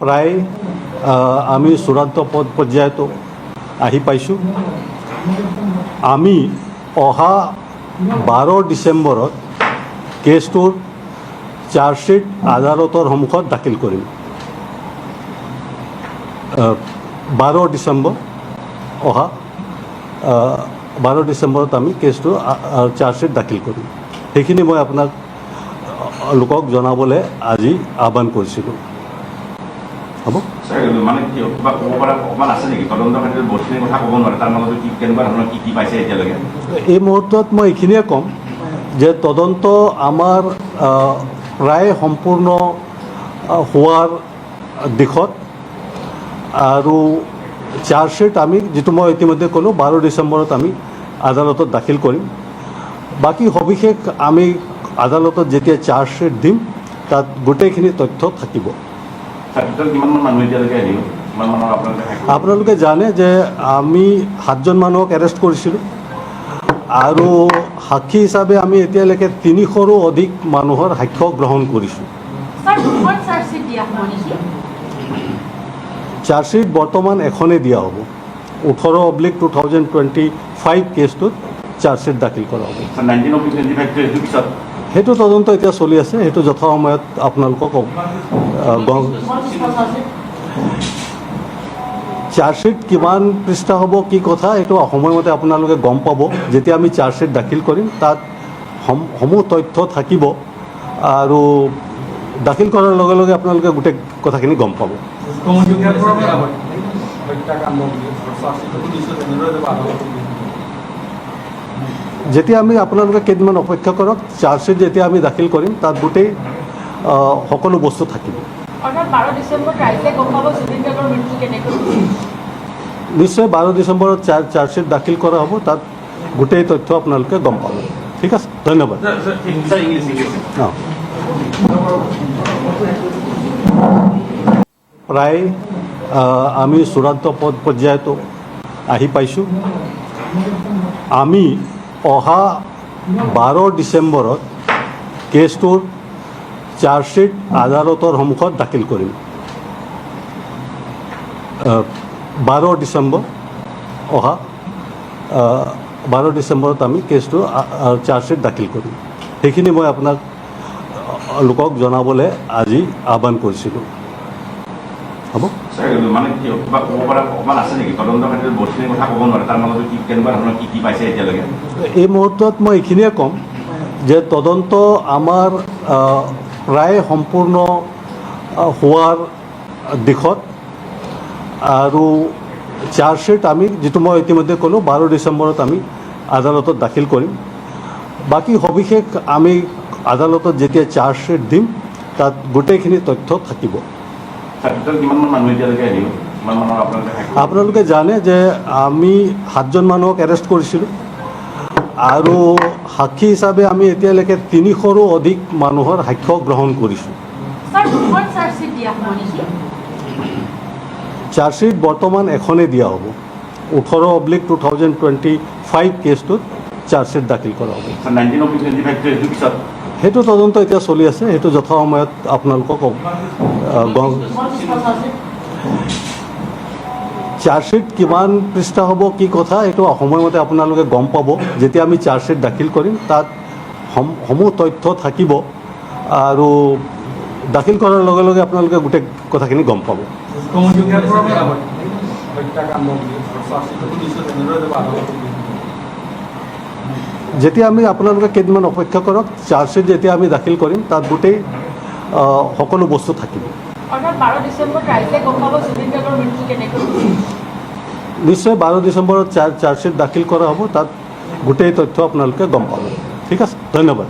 প্ৰায় আমি চূড়ান্ত পৰ্যায়তো আহি পাইছোঁ। আমি অহা 12 ডিচেম্বৰত কেছটোৰ চাৰ্জশ্বিট আদালতৰ সন্মুখত দাখিল কৰিম। 12 ডিচেম্বৰ অহা 12 ডিচেম্বৰত আমি কেছটো চাৰ্জশ্বিট দাখিল কৰিম। সেইখিনি মই আপোনাক লোকক জনাবলৈ আজি আহ্বান কৰিছিলোঁ। হ'ব মানে কি ক'ব পৰা অকণমান আছে নেকি তদন্ত ক্ষেত্ৰত বহুতখিনি কথা ক'ব নোৱাৰে, তাৰ মাজত কি কেনেকুৱা ধৰণৰ কি পাইছে এতিয়ালৈকে? এই মুহূৰ্তত মই এইখিনিয়ে ক'ম যে তদন্ত আমাৰ প্ৰায় সম্পূৰ্ণ হোৱাৰ দিশত আৰু চাৰ্জশ্বিট আমি যিটো মই ইতিমধ্যে ক'লোঁ 12 ডিচেম্বৰত আমি আদালতত দাখিল কৰিম। বাকী সবিশেষ আমি আদালতত যেতিয়া চাৰ্জশ্বিট দিম তাত গোটেইখিনি তথ্য থাকিব। আপোনালোকে জানে যে আমি 7জন মানুহক এৰেষ্ট কৰিছিলোঁ আৰু সাক্ষী হিচাপে আমি এতিয়ালৈকে 300ৰো অধিক মানুহৰ সাক্ষ্য গ্ৰহণ কৰিছোঁ। চাৰ্জশ্বিট বৰ্তমান এখনেই দিয়া হ'ব। 18/2025 কেছটোত চাৰ্জশ্বিট দাখিল কৰা হ'ব। সেইটো তদন্ত এতিয়া চলি আছে, সেইটো যথাসময়ত আপোনালোকক চাৰ্জশ্বিট কিমান পৃষ্ঠা হ'ব কি কথা এইটো সময়মতে আপোনালোকে গম পাব। যেতিয়া আমি চাৰ্জশ্বিট দাখিল কৰিম তাত সমূহ তথ্য থাকিব আৰু দাখিল কৰাৰ লগে লগে আপোনালোকে গোটেই কথাখিনি গম পাব। যেতিয়া আমি আপোনালোকে কেইদিনমান অপেক্ষা কৰক, চাৰ্জশ্বিট যেতিয়া আমি দাখিল কৰিম তাত গোটেই সকলো বস্তু থাকিব। নিশ্চয় 12 ডিচেম্বৰত চাৰ্জশ্বিট দাখিল কৰা হ'ব, তাত গোটেই তথ্য আপোনালোকে গম পাব। ঠিক আছে, ধন্যবাদ। প্ৰায় আমি চূড়ান্ত পৰ্যায়তো আহি পাইছোঁ। আমি অহা 12 ডিচেম্বৰত কেছটোৰ চাৰ্জশ্বিট আদালতৰ সন্মুখত দাখিল কৰিম। 12 ডিচেম্বৰ অহা 12 ডিচেম্বৰত আমি কেছটো চাৰ্জশ্বিট দাখিল কৰিম। সেইখিনি মই আপোনাক লোকক জনাবলৈ আজি আহ্বান কৰিছিলোঁ। হ'ব মানে কি ক'ব পৰা অকণমান আছে নেকি তদন্ত ক্ষেত্ৰত বহুতখিনি কথা ক'ব নোৱাৰে, তাৰ মাজত কি কেনেকুৱা ধৰণৰ কি পাইছে এতিয়ালৈকে? এই মুহূৰ্তত মই এইখিনিয়ে ক'ম যে তদন্ত আমাৰ প্ৰায় সম্পূৰ্ণ হোৱাৰ দিশত আৰু চাৰ্জশ্বিট আমি যিটো মই ইতিমধ্যে ক'লোঁ 12 ডিচেম্বৰত আমি আদালতত দাখিল কৰিম। বাকী সবিশেষ আমি আদালতত যেতিয়া চাৰ্জশ্বিট দিম তাত গোটেইখিনি তথ্য থাকিব। আপোনালোকে জানে যে আমি 7জন মানুহক এৰেষ্ট কৰিছিলোঁ আৰু সাক্ষী হিচাপে আমি এতিয়ালৈকে 300ৰো অধিক মানুহৰ সাক্ষ্য গ্ৰহণ কৰিছোঁ। চাৰ্জশ্বিট বৰ্তমান এখনেই দিয়া হ'ব। 18/2025 কেছটোত চাৰ্জশ্বিট দাখিল কৰা হ'ব। সেইটো তদন্ত এতিয়া চলি আছে, সেইটো যথাসময়ত আপোনালোকক চাৰ্জশ্বিট কিমান পৃষ্ঠা হ'ব কি কথা এইটো সময়মতে আপোনালোকে গম পাব। যেতিয়া আমি চাৰ্জশ্বিট দাখিল কৰিম তাত সমূহ তথ্য থাকিব আৰু দাখিল কৰাৰ লগে লগে আপোনালোকে গোটেই কথাখিনি গম পাব। যেতিয়া আমি আপোনালোকে কেইদিনমান অপেক্ষা কৰক, চাৰ্জশ্বিট যেতিয়া আমি দাখিল কৰিম তাত গোটেই সকলো বস্তু থাকিব। নিশ্চয় 12 ডিচেম্বৰত চাৰ্জশ্বিট দাখিল কৰা হ'ব, তাত গোটেই তথ্য আপোনালোকে গম পাব। ঠিক আছে, ধন্যবাদ।